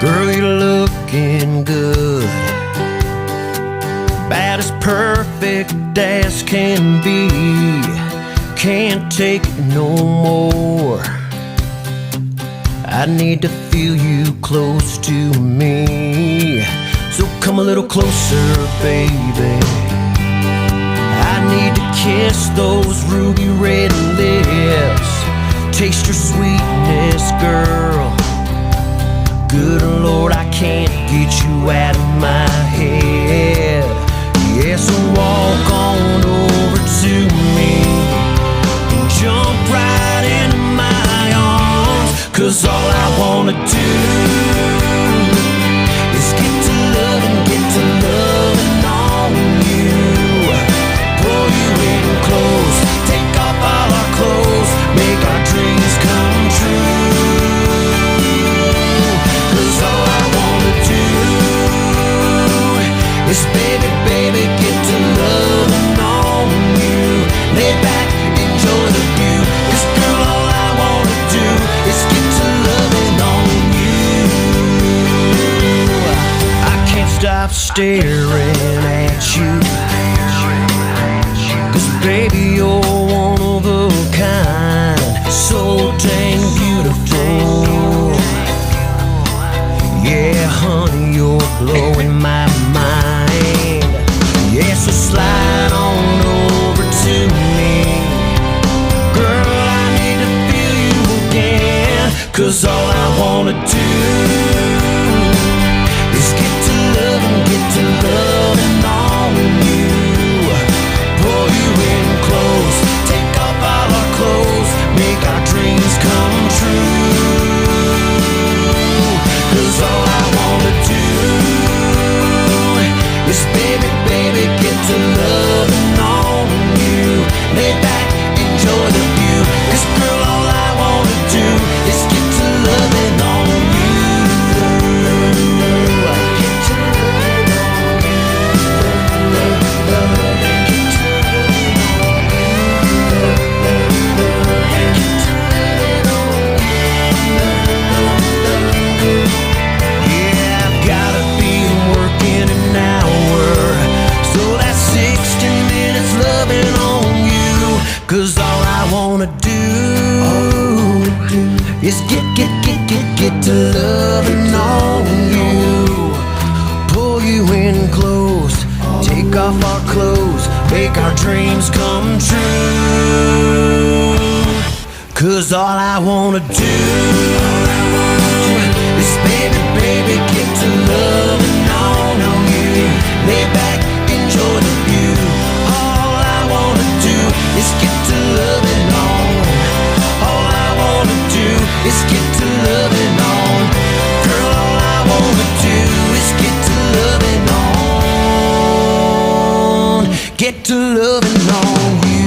Girl, you're looking good, about as perfect as can be. Can't take it no more. I need to feel you close to me. So come a little closer, baby. I need to kiss those ruby red lips, taste your sweetness, girl. Good Lord, I can't get you out of my head. Yeah, so walk on over to me and jump right into my arms, 'cause all I wanna do is get to loving on you. Pull you in close, take off all our clothes, make our dreams come true. 'Cause all I wanna do is baby, get to loving on you. Lay back, enjoy the view. 'Cause girl, all I wanna do is get to loving on you. I can't stop staring at you, 'cause baby, you're one of a kind, so dang beautiful. Yeah, honey, you're blowing my mind. Yeah, so slide on over to me. Girl, I need to feel you again, 'cause all I wanna do is get to loving on you. Pull you in close, take off all our clothes, make our dreams come true. 'Cause all I wanna do is baby, get to loving on you. Lay back, enjoy the view. 'Cause girl, all I wanna do is get to loving on you. Get to loving on you. Yeah, I've gotta be working an hour, so that's 60 minutes loving on you. 'Cause all I wanna do is get to loving on you. Pull you in close, take off our clothes, make our dreams come true. 'Cause all I wanna do is baby, get to loving on you. Lay back, enjoy the view. All I wanna do is get to loving on. All I wanna do is get to loving on. Girl, all I wanna do is get to loving on. Get to loving on you.